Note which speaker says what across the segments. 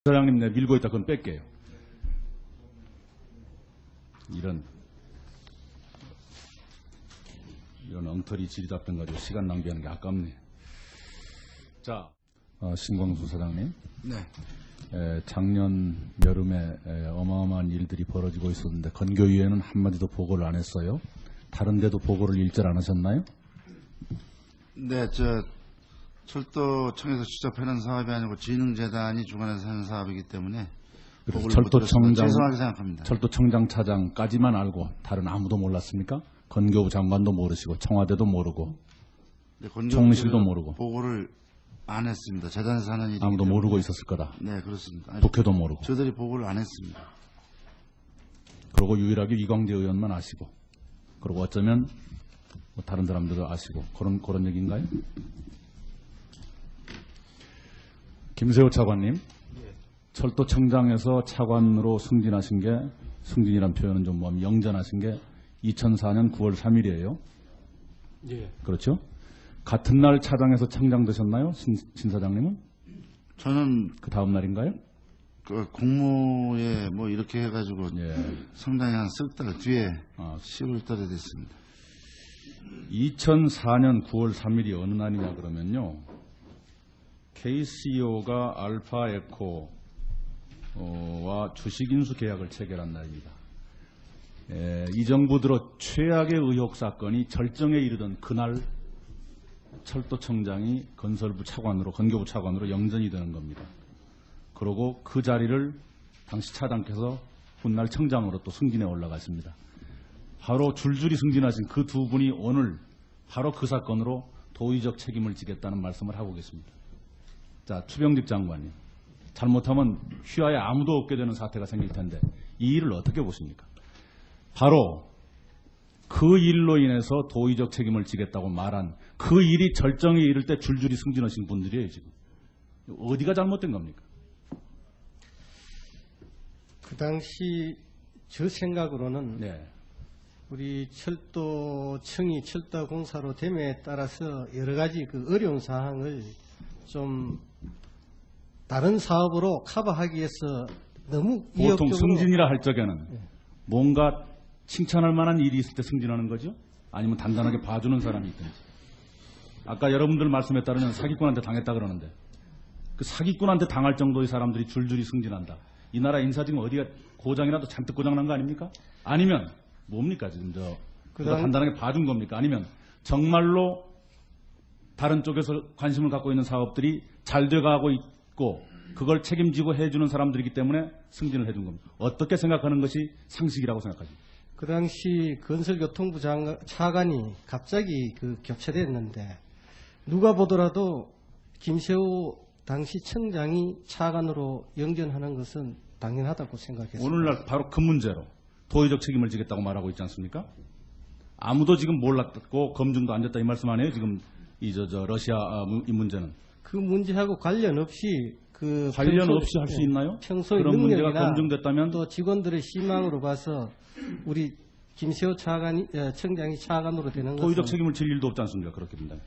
Speaker 1: 사장님 내 밀고 있다 그건 뺄게요. 이런 엉터리 질의답변 가지고 시간 낭비하는 게 아깝네. 자, 신광수 사장님.
Speaker 2: 네.
Speaker 1: 작년 여름에 어마어마한 일들이 벌어지고 있었는데 건교위에는 한마디도 보고를 안 했어요. 다른 데도 보고를 일절 안 하셨나요?
Speaker 2: 네, 철도청에서 추적하는 사업이 아니고 진흥재단이 주관해서 하는 사업이기 때문에
Speaker 1: 철도청장,
Speaker 2: 죄송하게 생각합니다.
Speaker 1: 철도청장 차장까지만 알고 다른 아무도 몰랐습니까? 건교부 장관도 모르시고 청와대도 모르고
Speaker 2: 네,
Speaker 1: 총리실도 모르고
Speaker 2: 보고를 안 했습니다. 재단에서 하는 일이기
Speaker 1: 아무도
Speaker 2: 때문에.
Speaker 1: 모르고 있었을 거다.
Speaker 2: 네, 그렇습니다. 아니,
Speaker 1: 국회도 모르고.
Speaker 2: 저들이 보고를 안 했습니다.
Speaker 1: 그리고 유일하게 이광재 의원만 아시고, 그리고 어쩌면 뭐 다른 사람들도 아시고 그런 얘기인가요? 김세호 차관님, 철도청장에서 차관으로 승진하신 게, 승진이란 표현은 좀 뭐하면 영전하신 게 2004년 9월 3일이에요.
Speaker 3: 예.
Speaker 1: 그렇죠? 같은 날 차장에서 청장 되셨나요? 신 사장님은?
Speaker 2: 저는
Speaker 1: 그 다음 날인가요?
Speaker 2: 그 공모에 뭐 이렇게 해가지고
Speaker 1: 예.
Speaker 2: 상당히 한 석 달 뒤에
Speaker 1: 아,
Speaker 2: 10월 달에 됐습니다.
Speaker 1: 2004년 9월 3일이 어느 날이냐 그러면요. KCO가 알파에코와 주식인수 계약을 체결한 날입니다. 이 정부 들어 최악의 의혹 사건이 절정에 이르던 그날 철도청장이 건설부 차관으로, 건교부 차관으로 영전이 되는 겁니다. 그리고 그 자리를 당시 차장께서 훗날 청장으로 또 승진해 올라갔습니다. 바로 줄줄이 승진하신 그 두 분이 오늘 바로 그 사건으로 도의적 책임을 지겠다는 말씀을 하고 계십니다. 자, 추병직 장관님, 잘못하면 휘하에 아무도 없게 되는 사태가 생길 텐데 이 일을 어떻게 보십니까? 바로 그 일로 인해서 도의적 책임을 지겠다고 말한 그 일이 절정에 이를 때 줄줄이 승진하신 분들이에요. 지금 어디가 잘못된 겁니까?
Speaker 3: 그 당시 저 생각으로는
Speaker 1: 네.
Speaker 3: 우리 철도청이 철도공사로 됨에 따라서 여러 가지 그 어려운 사항을 좀 다른 사업으로 커버하기 위해서 너무
Speaker 1: 보통
Speaker 3: 이역적으로
Speaker 1: 승진이라 할 적에는 뭔가 칭찬할 만한 일이 있을 때 승진하는 거죠? 아니면 단단하게 봐주는 사람이 있든지. 아까 여러분들 말씀에 따르면 사기꾼한테 당했다 그러는데 그 사기꾼한테 당할 정도의 사람들이 줄줄이 승진한다. 이 나라 인사 지금 어디가 고장이라도 잔뜩 고장난 거 아닙니까? 아니면 뭡니까 지금 그거 단단하게 봐준 겁니까? 아니면 정말로 다른 쪽에서 관심을 갖고 있는 사업들이 잘 돼가고 있고 그걸 책임지고 해주는 사람들이기 때문에 승진을 해준 겁니다. 어떻게 생각하는 것이 상식이라고 생각하십니까?
Speaker 3: 그 당시 건설교통부 차관이 갑자기 그 교체됐는데 누가 보더라도 김세호 당시 청장이 차관으로 영전하는 것은 당연하다고 생각했습니다.
Speaker 1: 오늘날 바로 그 문제로 도의적 책임을 지겠다고 말하고 있지 않습니까? 아무도 지금 몰랐고 검증도 안 됐다 이 말씀 아니에요? 지금 러시아 이 문제는.
Speaker 3: 그 문제하고 관련 없이
Speaker 1: 관련 없이 할 수 있나요?
Speaker 3: 평소의
Speaker 1: 그런 문제가
Speaker 3: 능력이나
Speaker 1: 검증됐다면
Speaker 3: 또 직원들의 희망으로 봐서 우리 김세호 청장이 차관으로 되는 것은
Speaker 1: 도의적 책임을 질 일도 없지 않습니까? 그렇게 된다면.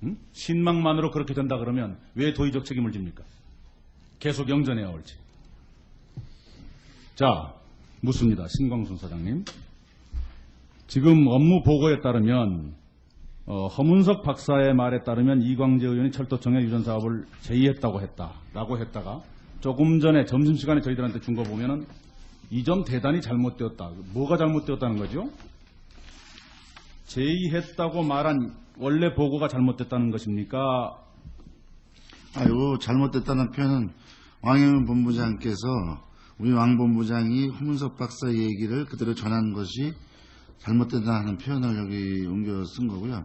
Speaker 1: 응? 신망만으로 그렇게 된다 그러면 왜 도의적 책임을 집니까? 계속 영전해야 올지. 자, 묻습니다. 신광순 사장님. 지금 업무 보고에 따르면 허문석 박사의 말에 따르면 이광재 의원이 철도청의 유전 사업을 제의했다고 했다가 조금 전에 점심시간에 저희들한테 준 거 보면은 이 점 대단히 잘못되었다. 뭐가 잘못되었다는 거죠? 제의했다고 말한 원래 보고가 잘못됐다는 것입니까?
Speaker 2: 아유, 잘못됐다는 표현은 왕영은 본부장께서 우리 왕 본부장이 허문석 박사의 얘기를 그대로 전한 것이 잘못됐다는 표현을 여기 옮겨 쓴 거고요.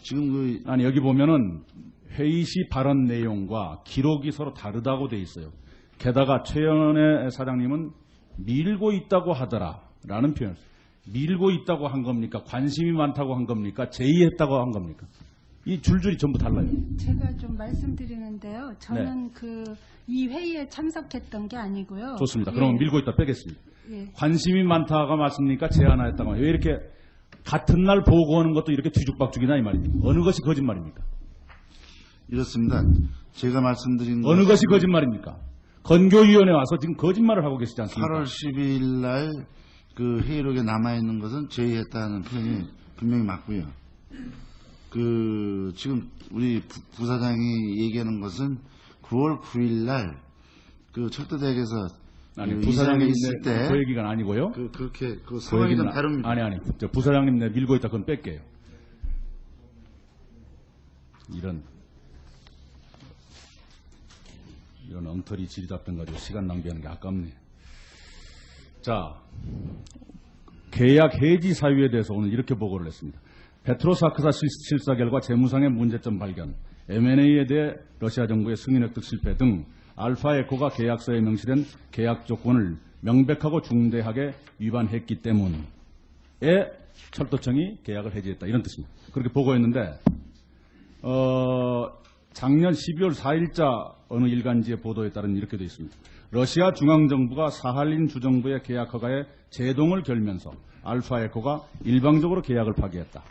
Speaker 2: 지금
Speaker 1: 아니 여기 보면은 회의 시 발언 내용과 기록이 서로 다르다고 돼 있어요. 게다가 최연애 사장님은 밀고 있다고 하더라라는 표현. 밀고 있다고 한 겁니까? 관심이 많다고 한 겁니까? 제의했다고 한 겁니까? 이 줄줄이 전부 달라요.
Speaker 4: 제가 좀 말씀드리는데요. 저는 이 회의에 참석했던 게 아니고요.
Speaker 1: 좋습니다.
Speaker 4: 예.
Speaker 1: 그러면 밀고 있다 빼겠습니다.
Speaker 4: 예.
Speaker 1: 관심이 많다가 맞습니까? 제안하였다가 왜 이렇게 같은 날 보고하는 것도 이렇게 뒤죽박죽이나 이 말입니까? 어느 것이 거짓말입니까?
Speaker 2: 이렇습니다. 제가 말씀드린
Speaker 1: 어느 것이 거짓말입니까? 건교위원회 와서 지금 거짓말을 하고 계시지 않습니까?
Speaker 2: 8월 12일 날 그 회의록에 남아있는 것은 제의했다는 표현이 분명히 맞고요. 그 지금 우리 부사장이 얘기하는 것은 9월 9일 날 그 철도대학에서
Speaker 1: 아니,
Speaker 2: 그
Speaker 1: 부사장님
Speaker 2: 이사회가 있을 때
Speaker 1: 그 얘기가 아니고요.
Speaker 2: 그렇게 그
Speaker 1: 그
Speaker 2: 상황이 좀
Speaker 1: 얘기는
Speaker 2: 다릅니다.
Speaker 1: 아니 저 부사장님 내 밀고 있다 그건 뺄게요. 이런 엉터리 질의답변 가지고 시간 낭비하는 게 아깝네. 자, 계약 해지 사유에 대해서 오늘 이렇게 보고를 했습니다. 페트로사크사 실사 결과 재무상의 문제점 발견, M&A에 대해 러시아 정부의 승인 획득 실패 등 알파에코가 계약서에 명시된 계약 조건을 명백하고 중대하게 위반했기 때문에 철도청이 계약을 해지했다. 이런 뜻입니다. 그렇게 보고했는데 작년 12월 4일자 어느 일간지의 보도에 따르면 이렇게 되어 있습니다. 러시아 중앙정부가 사할린 주정부의 계약 허가에 제동을 걸면서 알파에코가 일방적으로 계약을 파기했다.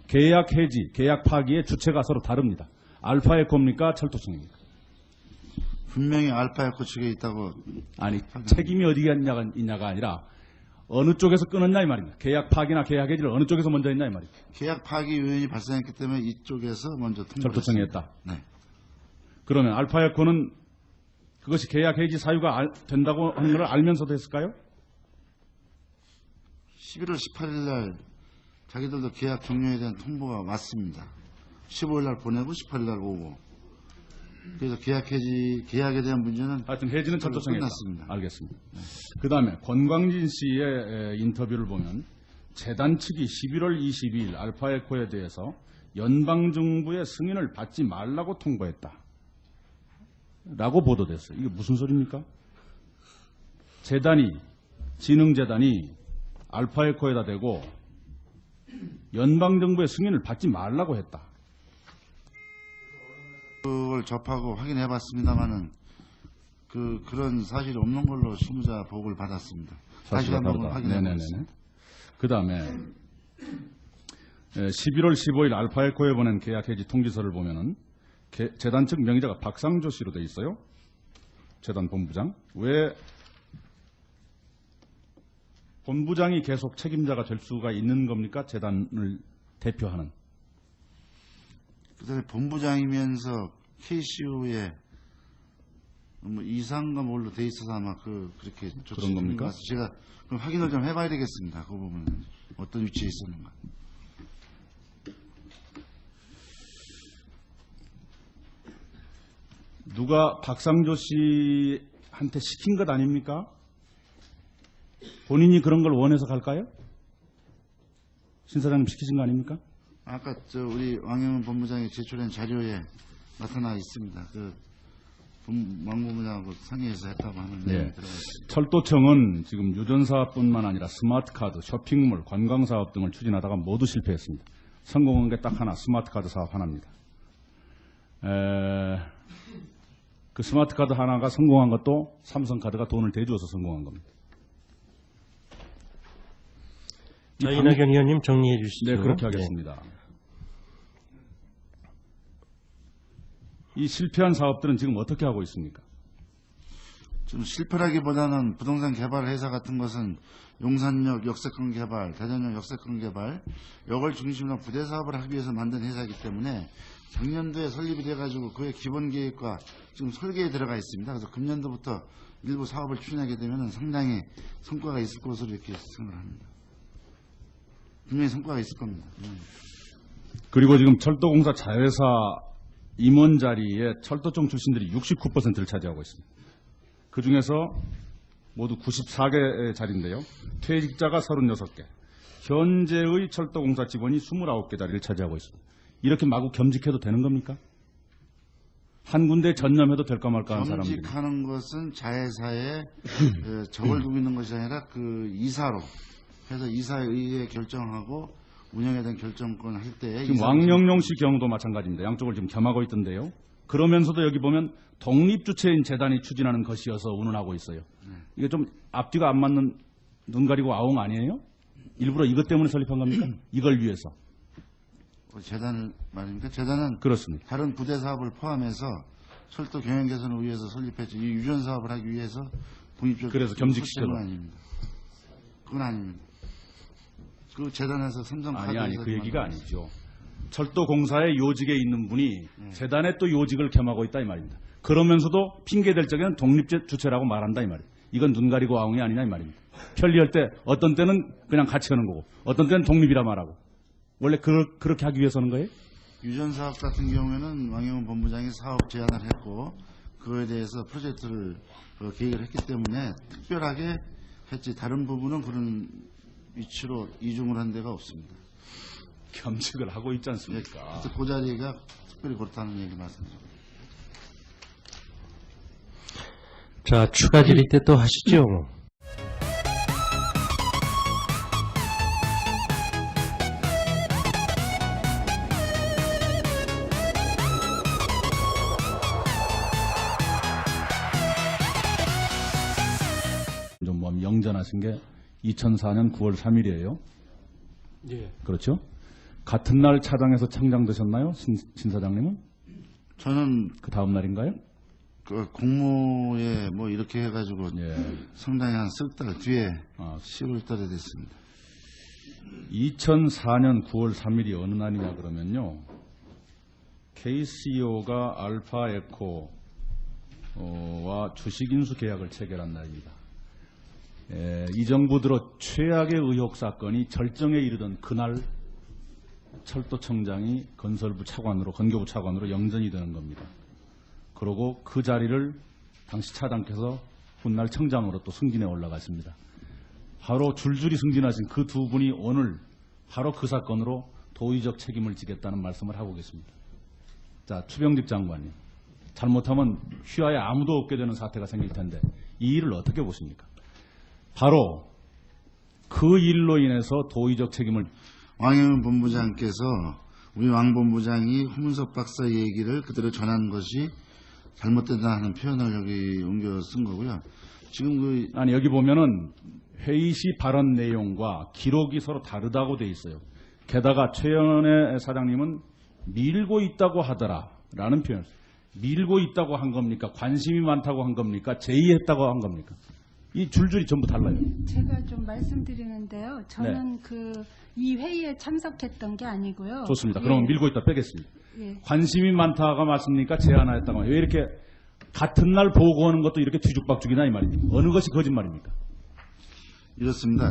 Speaker 1: 계약 해지, 계약 파기의 주체가 서로 다릅니다. 알파에코입니까? 철도청입니까?
Speaker 2: 분명히 알파에코 측에 있다고.
Speaker 1: 아니, 책임이 어디가 있냐가 아니라 어느 쪽에서 끊었냐 이 말입니다. 계약 파기나 계약 해지를 어느 쪽에서 먼저 했냐 이 말입니다.
Speaker 2: 계약 파기 요인이 발생했기 때문에 이쪽에서 먼저
Speaker 1: 철도청이 했다.
Speaker 2: 네.
Speaker 1: 그러면 알파에코는 그것이 계약 해지 사유가 된다고 하는 걸 알면서도 했을까요?
Speaker 2: 11월 18일 날 자기들도 계약 종료에 대한 통보가 왔습니다. 15일 날 보내고 18일 날 오고. 그래서 계약에 대한 문제는
Speaker 1: 하여튼 해지는 철도청에 했다.
Speaker 2: 끝났습니다.
Speaker 1: 알겠습니다. 그 다음에 권광진 씨의 인터뷰를 보면 재단 측이 11월 22일 알파에코에 대해서 연방정부의 승인을 받지 말라고 통보했다. 라고 보도됐어요. 이게 무슨 소리입니까? 재단이, 진흥재단이 알파에코에다 대고 연방정부의 승인을 받지 말라고 했다.
Speaker 2: 그걸 접하고 확인해 봤습니다만은 그런 사실이 없는 걸로 실무자 보고를 받았습니다. 다시
Speaker 1: 사실과
Speaker 2: 한번
Speaker 1: 다르다.
Speaker 2: 확인해 보겠습니다.
Speaker 1: 그 다음에 11월 15일 알파에코에 보낸 계약 해지 통지서를 보면은 재단 측 명의자가 박상조 씨로 돼 있어요. 재단 본부장. 왜 본부장이 계속 책임자가 될 수가 있는 겁니까? 재단을 대표하는.
Speaker 2: 그다음에 본부장이면서 KCO에 뭐 이상과 뭘로 돼 있어서 아마 그렇게
Speaker 1: 그런 겁니까?
Speaker 2: 제가 그럼 확인을 좀 해봐야 되겠습니다. 그 부분은 어떤 위치에 있었는가.
Speaker 1: 누가 박상조 씨한테 시킨 것 아닙니까? 본인이 그런 걸 원해서 갈까요? 신 사장님 시키신 거 아닙니까?
Speaker 2: 아까 우리 왕영은 본부장이 제출한 자료에 나타나 있습니다. 왕 본부장하고 상의해서 했다고 하는 내용이 들어가 있습니다.
Speaker 1: 철도청은 지금 유전사업뿐만 아니라 스마트카드, 쇼핑몰, 관광사업 등을 추진하다가 모두 실패했습니다. 성공한 게 딱 하나, 스마트카드 사업 하나입니다. 그 스마트카드 하나가 성공한 것도 삼성카드가 돈을 대주어서 성공한 겁니다.
Speaker 3: 자, 이낙연 의원님 정리해 주시죠.
Speaker 1: 네, 그렇게 하겠습니다. 이 실패한 사업들은 지금 어떻게 하고 있습니까?
Speaker 2: 좀 실패라기보다는 부동산 개발 회사 같은 것은 용산역 역세권 개발, 대전역 역세권 개발, 역을 중심으로 부대 사업을 하기 위해서 만든 회사이기 때문에 작년도에 설립이 돼가지고 그의 기본 계획과 지금 설계에 들어가 있습니다. 그래서 금년도부터 일부 사업을 추진하게 되면 상당히 성과가 있을 것으로 이렇게 생각을 합니다. 분명히 성과가 있을 겁니다.
Speaker 1: 그리고 지금 철도공사 자회사 임원 자리에 철도청 출신들이 69%를 차지하고 있습니다. 그 중에서 모두 94개 자리인데요. 퇴직자가 36개, 현재의 철도공사 직원이 29개 자리를 차지하고 있습니다. 이렇게 마구 겸직해도 되는 겁니까? 한 군데에 전념해도 될까 말까 하는 사람들이.
Speaker 2: 겸직하는 것은 자회사에 적을 두고 있는 것이 아니라 그 이사로 해서 이사에 의해 결정하고 운영에 대한 결정권 할 때
Speaker 1: 지금 왕영용 씨 경우도 마찬가지입니다. 양쪽을 지금 겸하고 있던데요. 그러면서도 여기 보면 독립주체인 재단이 추진하는 것이어서 운운하고 있어요. 이게 좀 앞뒤가 안 맞는 눈 가리고 아웅 아니에요? 일부러 이것 때문에 설립한 겁니까? 이걸 위해서.
Speaker 2: 재단을 말입니까? 재단은
Speaker 1: 그렇습니다.
Speaker 2: 다른 부대 사업을 포함해서 철도 경영 개선을 위해서 설립했죠. 이 유전 사업을 하기 위해서 독립적
Speaker 1: 그래서 겸직시켜라.
Speaker 2: 설정은 아닙니다. 그건 아닙니다. 그 재단에서 삼성
Speaker 1: 아니
Speaker 2: 카드에서
Speaker 1: 그 얘기가 아니죠. 철도공사의 요직에 있는 분이 재단의 또 요직을 겸하고 있다 이 말입니다. 그러면서도 핑계댈 적에는 독립주체라고 말한다 이 말이에요. 이건 눈 가리고 아웅이 아니냐 이 말입니다. 편리할 때 어떤 때는 그냥 같이 하는 거고 어떤 때는 독립이라 말하고 원래 그렇게 하기 위해서 하는 거예요?
Speaker 2: 유전 사업 같은 경우에는 왕영훈 본부장이 사업 제안을 했고 그거에 대해서 프로젝트를 계획을 했기 때문에 특별하게 했지 다른 부분은 그런 위치로 이중을 한 데가 없습니다.
Speaker 1: 겸직을 하고 있지 않습니까?
Speaker 2: 그래서 그 자리가 특별히 그렇다는 얘기 말씀드립니다.
Speaker 5: 자, 추가 질의 때 또 하시죠.
Speaker 1: 좀 뭐 영전하신 게 2004년 9월 3일이에요.
Speaker 3: 예.
Speaker 1: 그렇죠? 같은 날 차장에서 청장되셨나요? 신 사장님은?
Speaker 2: 저는
Speaker 1: 그 다음 날인가요?
Speaker 2: 그 공모에 뭐 이렇게 해가지고
Speaker 1: 예.
Speaker 2: 상당히 한 석 달 뒤에
Speaker 1: 아,
Speaker 2: 10월 달에 됐습니다.
Speaker 1: 2004년 9월 3일이 어느 날이냐 그러면요. KCO가 알파 에코와 주식 인수 계약을 체결한 날입니다. 이 정부 들어 최악의 의혹 사건이 절정에 이르던 그날 철도청장이 건설부 차관으로 건교부 차관으로 영전이 되는 겁니다. 그리고 그 자리를 당시 차장께서 훗날 청장으로 또 승진해 올라갔습니다. 바로 줄줄이 승진하신 그 두 분이 오늘 바로 그 사건으로 도의적 책임을 지겠다는 말씀을 하고 계십니다. 자, 추병직 장관님, 잘못하면 휘하에 아무도 없게 되는 사태가 생길 텐데 이 일을 어떻게 보십니까? 바로 그 일로 인해서 도의적 책임을
Speaker 2: 왕영훈 본부장께서 우리 왕 본부장이 홍문석 박사 얘기를 그대로 전한 것이 잘못되다 하는 표현을 여기 옮겨 쓴 거고요. 지금
Speaker 1: 아니 여기 보면은 회의 시 발언 내용과 기록이 서로 다르다고 돼 있어요. 게다가 최연애 사장님은 밀고 있다고 하더라라는 표현. 밀고 있다고 한 겁니까? 관심이 많다고 한 겁니까? 제의했다고 한 겁니까? 이 줄줄이 전부 달라요.
Speaker 4: 제가 좀 말씀드리는데요. 저는 이 회의에 참석했던 게 아니고요.
Speaker 1: 좋습니다.
Speaker 4: 예.
Speaker 1: 그럼 밀고 있다 빼겠습니다.
Speaker 4: 예.
Speaker 1: 관심이 많다가 맞습니까? 제안하였다가 왜 이렇게 같은 날 보고하는 것도 이렇게 뒤죽박죽이나 이 말입니까? 어느 것이 거짓말입니까?
Speaker 2: 이렇습니다.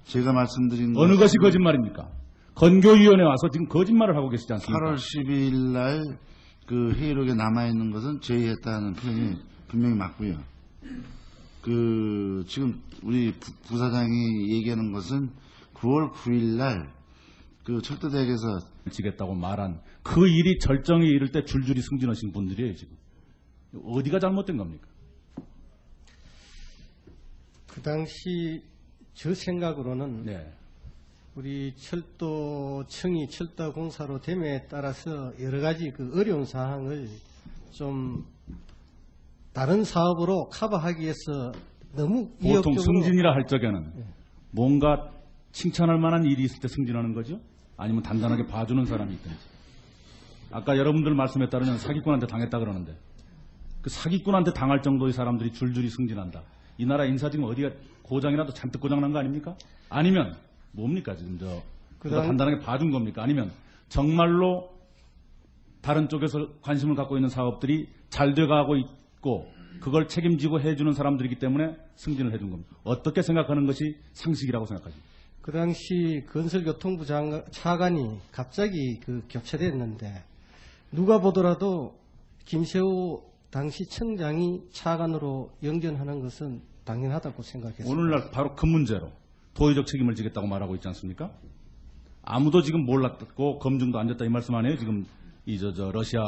Speaker 2: 제가 말씀드린
Speaker 1: 어느 것이 거짓말입니까? 건교위원회 와서 지금 거짓말을 하고 계시지 않습니까?
Speaker 2: 8월 12일 날 그 회의록에 남아있는 것은 제의했다는 표현이 분명히 맞고요. 지금 우리 부사장이 얘기하는 것은 9월 9일 날 그 철도대학에서
Speaker 1: 지겠다고 말한 그 일이 절정에 이를 때 줄줄이 승진하신 분들이에요 지금. 어디가 잘못된 겁니까?
Speaker 3: 그 당시 저 생각으로는
Speaker 1: 네.
Speaker 3: 우리 철도청이 철도공사로 됨에 따라서 여러 가지 그 어려운 사항을 좀 다른 사업으로 커버하기 위해서 너무
Speaker 1: 보통
Speaker 3: 이욕적으로
Speaker 1: 승진이라 할 적에는 뭔가 칭찬할 만한 일이 있을 때 승진하는 거죠? 아니면 단단하게 봐주는 사람이 있든지. 아까 여러분들 말씀에 따르면 사기꾼한테 당했다 그러는데 그 사기꾼한테 당할 정도의 사람들이 줄줄이 승진한다. 이 나라 인사 지금 어디가 고장이라도 잔뜩 고장난 거 아닙니까? 아니면 뭡니까 지금 그거 단단하게 봐준 겁니까? 아니면 정말로 다른 쪽에서 관심을 갖고 있는 사업들이 잘 돼가고 있고 그걸 책임지고 해주는 사람들이기 때문에 승진을 해준 겁니다. 어떻게 생각하는 것이 상식이라고 생각하십니까?
Speaker 3: 그 당시 건설교통부 차관이 갑자기 그 교체됐는데 누가 보더라도 김세호 당시 청장이 차관으로 영전하는 것은 당연하다고 생각했습니다.
Speaker 1: 오늘날 바로 그 문제로 도의적 책임을 지겠다고 말하고 있지 않습니까? 아무도 지금 몰랐고 검증도 안 됐다 이 말씀 아니에요? 지금 러시아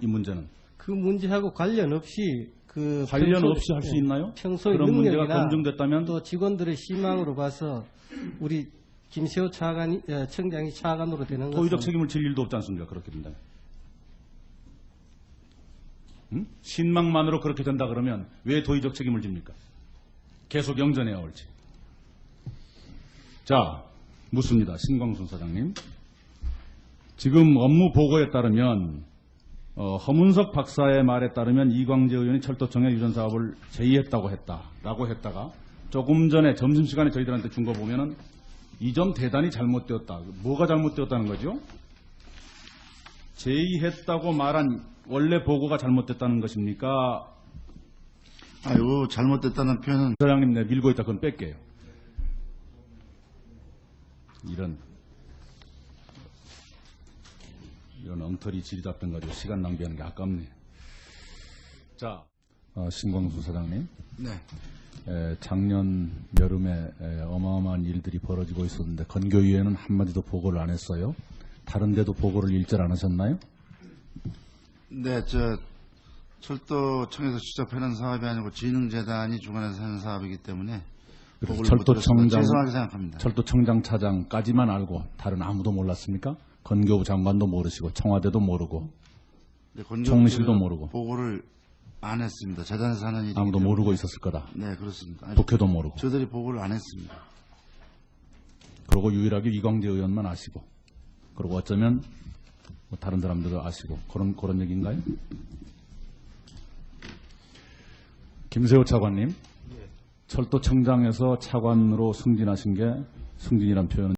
Speaker 1: 이 문제는
Speaker 3: 그 문제하고 관련 없이
Speaker 1: 관련 없이 할 수 있나요?
Speaker 3: 평소의
Speaker 1: 그런 문제가
Speaker 3: 능력이나
Speaker 1: 검증됐다면
Speaker 3: 또 직원들의 희망으로 봐서 우리 김세호 청장이 차관으로 되는 것은
Speaker 1: 도의적 책임을 질 일도 없지 않습니까? 그렇게 된다면. 응? 신망만으로 그렇게 된다 그러면 왜 도의적 책임을 집니까? 계속 영전해야 올지. 자, 묻습니다. 신광순 사장님. 지금 업무 보고에 따르면 허문석 박사의 말에 따르면 이광재 의원이 철도청의 유전 사업을 제의했다고 했다라고 했다가 조금 전에 점심시간에 저희들한테 준 거 보면은 이 점 대단히 잘못되었다. 뭐가 잘못되었다는 거죠? 제의했다고 말한 원래 보고가 잘못됐다는 것입니까?
Speaker 2: 아유, 잘못됐다는 표현은
Speaker 1: 사장님 내 밀고 있다 그건 뺄게요. 이런 엉터리 질의답변 가지고 시간 낭비하는 게 아깝네. 자, 신광수 사장님.
Speaker 2: 네.
Speaker 1: 작년 여름에 어마어마한 일들이 벌어지고 있었는데 건교위에는 한마디도 보고를 안 했어요. 다른 데도 보고를 일절 안 하셨나요?
Speaker 2: 네, 철도청에서 추적하는 사업이 아니고 진흥재단이 주관해서 하는 사업이기 때문에 보고를 못 드렸습니다.
Speaker 1: 철도청장,
Speaker 2: 죄송하게 생각합니다.
Speaker 1: 철도청장 차장까지만 알고 다른 아무도 몰랐습니까? 건교부 장관도 모르시고 청와대도 모르고
Speaker 2: 네, 건조기가
Speaker 1: 총리실도 모르고
Speaker 2: 보고를 안 했습니다. 재단에서 하는 일이기
Speaker 1: 아무도
Speaker 2: 때문에.
Speaker 1: 모르고 있었을 거다.
Speaker 2: 네, 그렇습니다. 아니,
Speaker 1: 국회도 모르고.
Speaker 2: 저들이 보고를 안 했습니다.
Speaker 1: 그리고 유일하게 이광재 의원만 아시고, 그리고 어쩌면 뭐 다른 사람들도 아시고 그런 얘기인가요? 김세호 차관님, 철도청장에서 차관으로 승진하신 게 승진이란 표현은